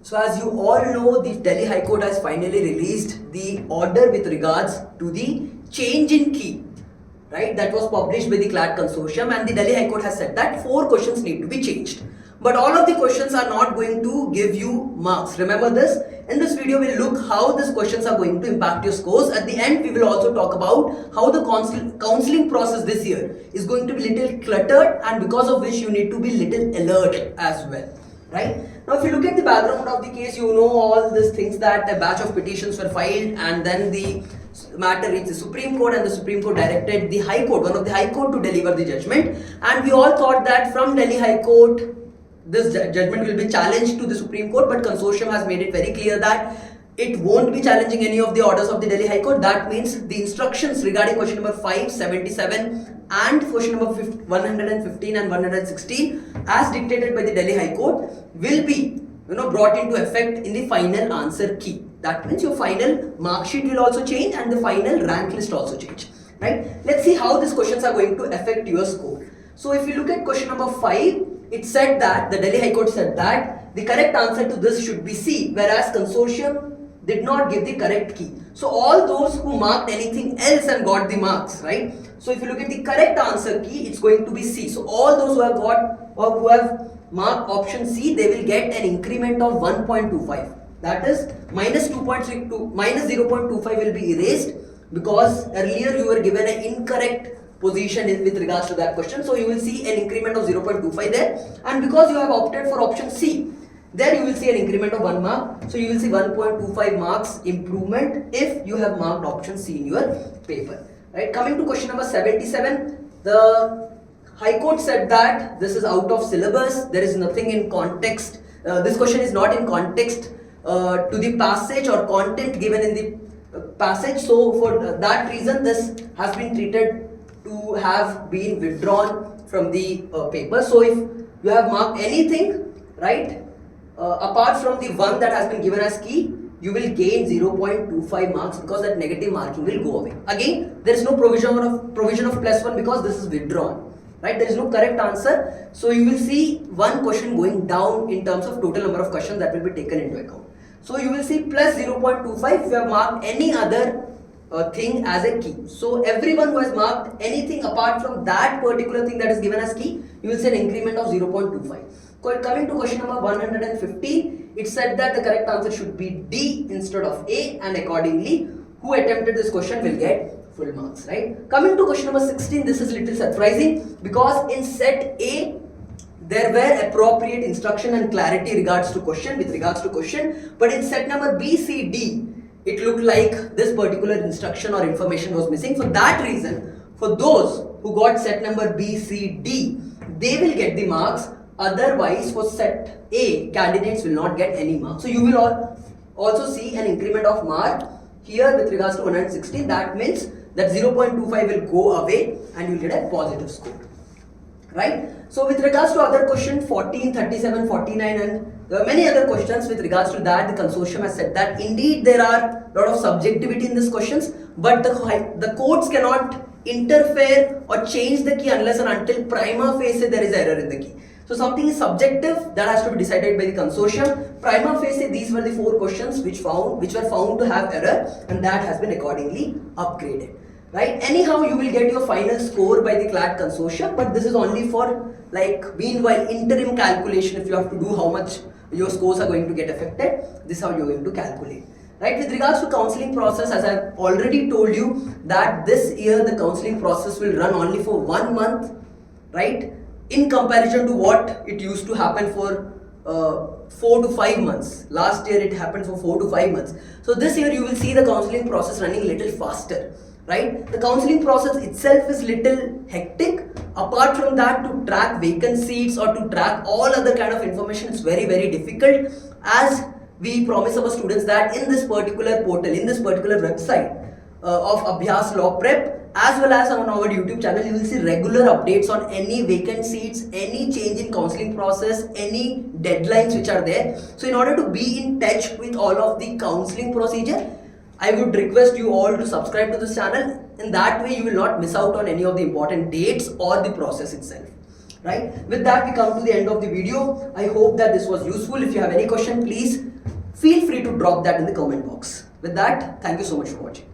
So as you all know, the Delhi High Court has finally released the order with regards to the change in key, right? That was published by the CLAT Consortium, and the Delhi High Court has said that 4 questions need to be changed. But all of the questions are not going to give you marks. Remember this? In this video, we'll look how these questions are going to impact your scores. At the end, we will also talk about how the counseling process this year is going to be little cluttered, and because of which you need to be little alert as well. Right? Now, if you look at the background of the case, you know all these things, that a batch of petitions were filed, and then the matter reached the Supreme Court, and the Supreme Court directed the High Court, one of the High Court, to deliver the judgment. And we all thought that from Delhi High Court, this judgment will be challenged to the Supreme Court, but Consortium has made it very clear that it won't be challenging any of the orders of the Delhi High Court. That means the instructions regarding question number 577 and question number 115 and 116 as dictated by the Delhi High Court will be brought into effect in the final answer key. That means your final mark sheet will also change and the final rank list also change. Right? Let's see how these questions are going to affect your score. So if you look at question number 5, it said that the Delhi High Court said that the correct answer to this should be C, whereas Consortium did not give the correct key. So all those who marked anything else and got the marks, right? So if you look at the correct answer key, it's going to be C. So all those who have got or who have marked option C, they will get an increment of 1.25. That is minus 2.62, minus 0.25 will be erased, because earlier you were given an incorrect position with regards to that question. So you will see an increment of 0.25 there, and because you have opted for option C, there you will see an increment of 1 mark. So you will see 1.25 marks improvement if you have marked option C in your paper. Right? Coming to question number 77, the High Court said that this is out of syllabus. There is nothing in context. This question is not in context to the passage or content given in the passage. So for that reason, this has been treated to have been withdrawn from the paper. So if you have marked anything, right, apart from the one that has been given as key, you will gain 0.25 marks, because that negative marking will go away. Again, there is no provision of +1 because this is withdrawn. Right? There is no correct answer. So you will see one question going down in terms of total number of questions that will be taken into account. So you will see plus 0.25 if you have marked any other thing as a key. So everyone who has marked anything apart from that particular thing that is given as key, you will see an increment of 0.25. Coming to question number 115, it said that the correct answer should be D instead of A, and accordingly who attempted this question will get full marks. Right? Coming to question number 16, this is little surprising, because in set A there were appropriate instruction and clarity with regards to question, but in set number B, C, D, it looked like this particular instruction or information was missing. For that reason, for those who got set number B, C, D, they will get the marks. Otherwise, for set A, candidates will not get any marks. So you will also see an increment of mark here with regards to 116. That means that 0.25 will go away and you will get a positive score. Right? So with regards to other question 14, 37, 49 and many other questions with regards to that, the Consortium has said that indeed there are a lot of subjectivity in these questions, but the courts cannot interfere or change the key unless and until prima facie there is error in the key. So something is subjective, that has to be decided by the Consortium. Prima facie, these were the 4 questions which were found to have error, and that has been accordingly upgraded. Right? Anyhow, you will get your final score by the CLAT Consortium, but this is only for meanwhile interim calculation. If you have to do how much your scores are going to get affected, this is how you are going to calculate. Right? With regards to counseling process, as I have already told you that this year the counseling process will run only for 1 month, right? In comparison to what it used to happen for 4 to 5 months. Last year it happened for 4 to 5 months. So this year you will see the counseling process running little faster. Right? The counseling process itself is little hectic. Apart from that, to track vacant seats or to track all other kind of information, it's very, very difficult, as we promise our students that in this particular portal, in this particular website of Abhyaas LawPrep, as well as on our YouTube channel, you will see regular updates on any vacant seats, any change in counseling process, any deadlines which are there. So in order to be in touch with all of the counseling procedure, I would request you all to subscribe to this channel. In that way, you will not miss out on any of the important dates or the process itself. right? With that, we come to the end of the video. I hope that this was useful. If you have any question, please feel free to drop that in the comment box. With that, thank you so much for watching.